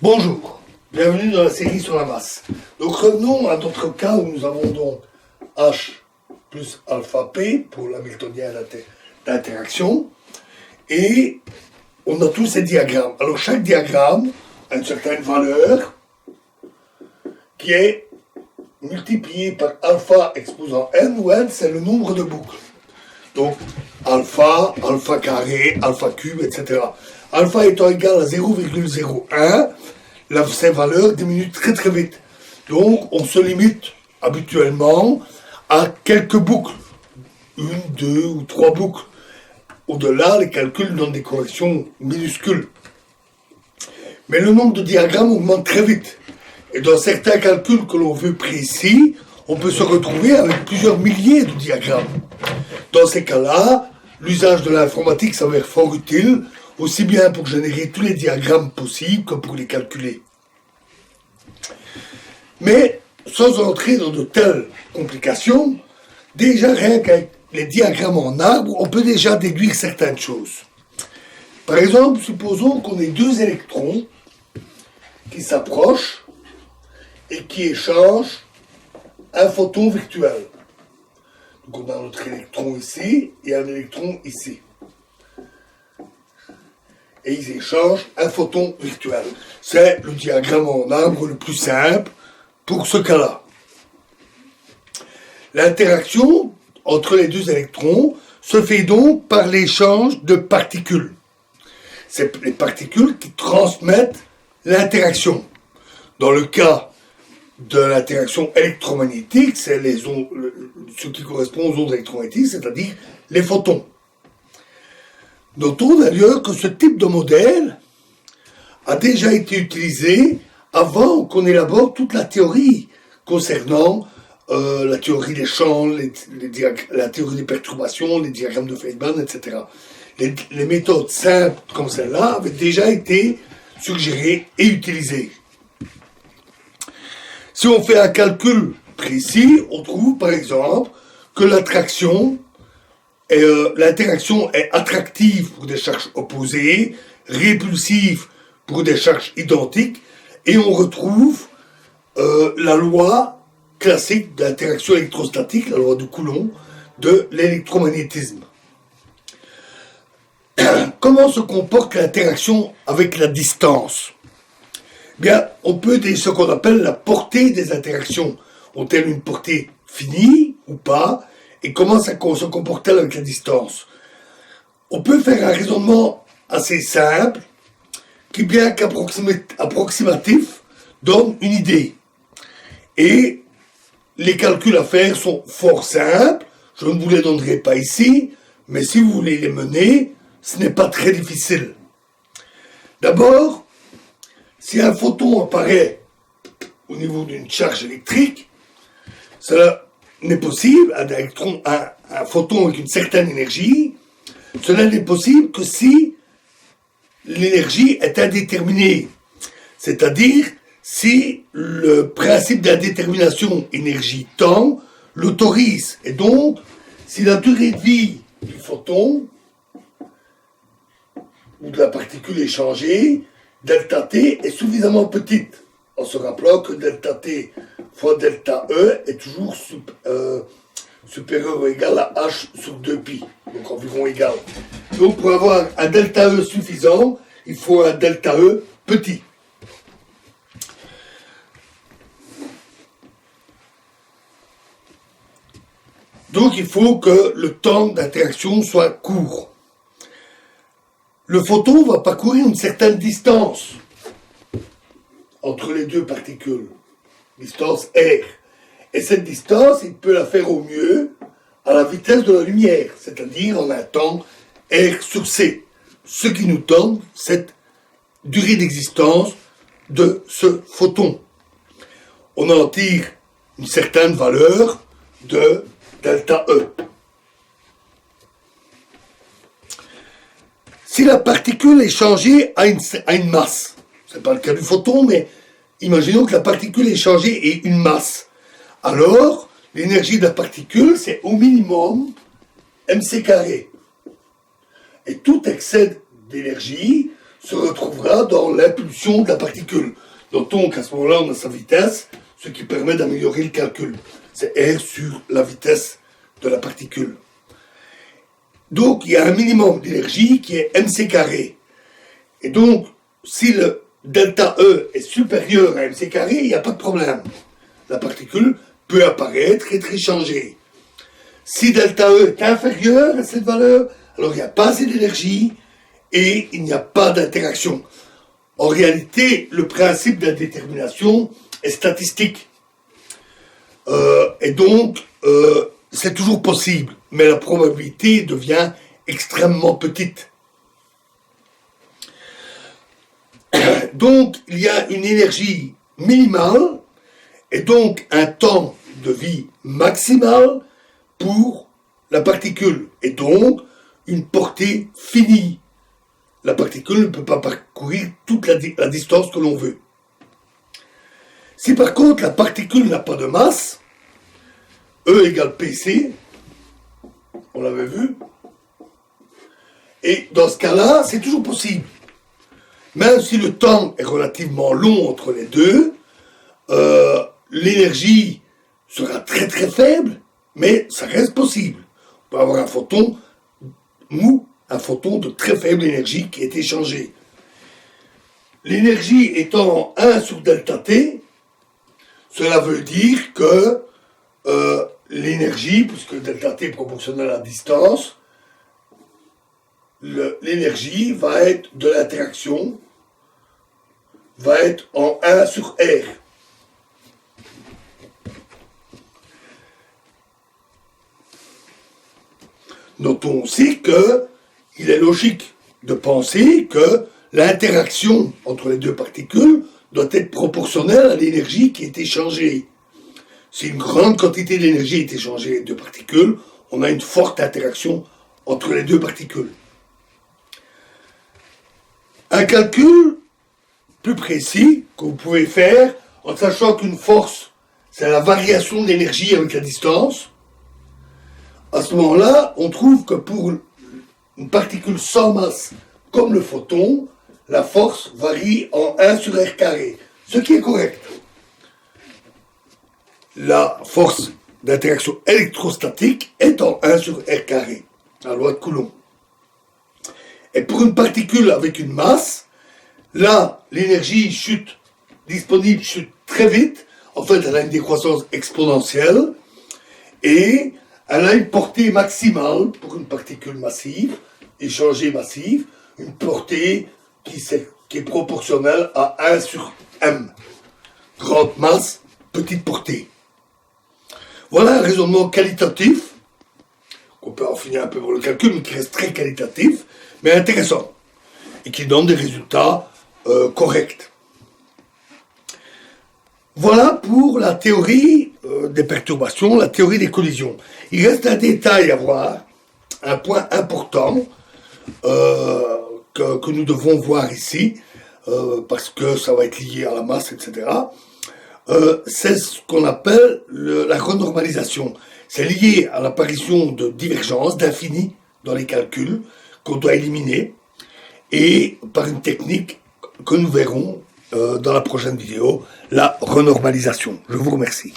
Bonjour, bienvenue dans la série sur la masse. Donc revenons à notre cas où nous avons donc H plus alpha P pour l'hamiltonien d'interaction et on a tous ces diagrammes. Alors chaque diagramme a une certaine valeur qui est multipliée par alpha exposant n où n c'est le nombre de boucles. Donc alpha, alpha carré, alpha cube, etc. Alpha étant égal à 0,01, ces valeurs diminuent très très vite. Donc on se limite habituellement à quelques boucles, une, deux ou trois boucles. Au-delà, les calculs donnent des corrections minuscules. Mais le nombre de diagrammes augmente très vite. Et dans certains calculs que l'on veut précis, on peut se retrouver avec plusieurs milliers de diagrammes. Dans ces cas-là, l'usage de l'informatique s'avère fort utile, aussi bien pour générer tous les diagrammes possibles que pour les calculer. Mais, sans entrer dans de telles complications, déjà rien qu'avec les diagrammes en arbre, on peut déjà déduire certaines choses. Par exemple, supposons qu'on ait deux électrons qui s'approchent et qui échangent un photon virtuel. Donc on a notre électron ici et un électron ici. Et ils échangent un photon virtuel. C'est le diagramme en arbre le plus simple pour ce cas-là. L'interaction entre les deux électrons se fait donc par l'échange de particules. C'est les particules qui transmettent l'interaction. Dans le cas de l'interaction électromagnétique, c'est les ondes, ce qui correspond aux ondes électromagnétiques, c'est-à-dire les photons. Notons d'ailleurs que ce type de modèle a déjà été utilisé avant qu'on élabore toute la théorie concernant la théorie des champs, la théorie des perturbations, les diagrammes de Feynman, etc. Les méthodes simples comme celle-là avaient déjà été suggérées et utilisées. Si on fait un calcul précis, on trouve par exemple que l'interaction est attractive pour des charges opposées, répulsive pour des charges identiques, et on retrouve la loi classique d'interaction électrostatique, la loi de Coulomb, de l'électromagnétisme. Comment se comporte l'interaction avec la distance ? Bien, on peut dire ce qu'on appelle la portée des interactions. Ont-elles une portée finie ou pas ? Et comment ça se comporte-t-elle avec la distance ? On peut faire un raisonnement assez simple, qui bien qu'approximatif, donne une idée. Et les calculs à faire sont fort simples, je ne vous les donnerai pas ici, mais si vous voulez les mener, ce n'est pas très difficile. D'abord, si un photon apparaît au niveau d'une charge électrique, cela n'est possible, un photon avec une certaine énergie, cela n'est possible que si l'énergie est indéterminée. C'est-à-dire si le principe d'indétermination énergie-temps l'autorise. Et donc, si la durée de vie du photon ou de la particule échangée, delta T, est suffisamment petite, en se rappelant que delta T fois delta E est toujours supérieur ou égal à H sur 2pi, donc environ égal. Donc pour avoir un delta E suffisant, il faut un delta E petit. Donc il faut que le temps d'interaction soit court. Le photon va parcourir une certaine distance entre les deux particules, distance R. Et cette distance, il peut la faire au mieux à la vitesse de la lumière, c'est-à-dire en un temps R sur C, ce qui nous donne cette durée d'existence de ce photon. On en tire une certaine valeur de delta E. Si la particule échangée a une masse, ce n'est pas le cas du photon, mais imaginons que la particule échangée ait une masse, alors l'énergie de la particule, c'est au minimum mc². Et tout excès d'énergie se retrouvera dans l'impulsion de la particule. Notons qu'à ce moment-là, on a sa vitesse, ce qui permet d'améliorer le calcul. C'est R sur la vitesse de la particule. Donc, il y a un minimum d'énergie qui est mc carré. Et donc, si le delta E est supérieur à mc carré, il n'y a pas de problème. La particule peut apparaître et être échangée. Si delta E est inférieur à cette valeur, alors il n'y a pas assez d'énergie et il n'y a pas d'interaction. En réalité, le principe de la détermination est statistique. Et donc, c'est toujours possible, mais la probabilité devient extrêmement petite. Donc, il y a une énergie minimale et donc un temps de vie maximal pour la particule et donc une portée finie. La particule ne peut pas parcourir toute la distance que l'on veut. Si par contre la particule n'a pas de masse, E égale PC, on l'avait vu, et dans ce cas-là, c'est toujours possible. Même si le temps est relativement long entre les deux, l'énergie sera très très faible, mais ça reste possible. On peut avoir un photon mou, un photon de très faible énergie qui est échangé. L'énergie étant 1 sur delta T, cela veut dire que l'énergie, puisque delta T est proportionnel à la distance, l'énergie va être de l'interaction, va être en 1 sur R. Notons aussi qu'il est logique de penser que l'interaction entre les deux particules doit être proportionnelle à l'énergie qui est échangée. Si une grande quantité d'énergie est échangée avec deux particules, on a une forte interaction entre les deux particules. Un calcul plus précis que vous pouvez faire en sachant qu'une force, c'est la variation d'énergie avec la distance. À ce moment-là, on trouve que pour une particule sans masse, comme le photon, la force varie en 1 sur R carré, ce qui est correct. La force d'interaction électrostatique est en 1 sur R carré, la loi de Coulomb. Et pour une particule avec une masse, là, l'énergie disponible chute très vite. En fait, elle a une décroissance exponentielle et elle a une portée maximale pour une particule massive, échangée massive, une portée qui est proportionnelle à 1 sur m. Grande masse, petite portée. Voilà un raisonnement qualitatif. On peut en finir un peu pour le calcul, mais qui reste très qualitatif, mais intéressant, et qui donne des résultats corrects. Voilà pour la théorie des perturbations, la théorie des collisions. Il reste un détail à voir, un point important que nous devons voir ici, parce que ça va être lié à la masse, etc. C'est ce qu'on appelle la renormalisation. C'est lié à l'apparition de divergences, d'infini dans les calculs qu'on doit éliminer, et par une technique que nous verrons dans la prochaine vidéo, la renormalisation. Je vous remercie.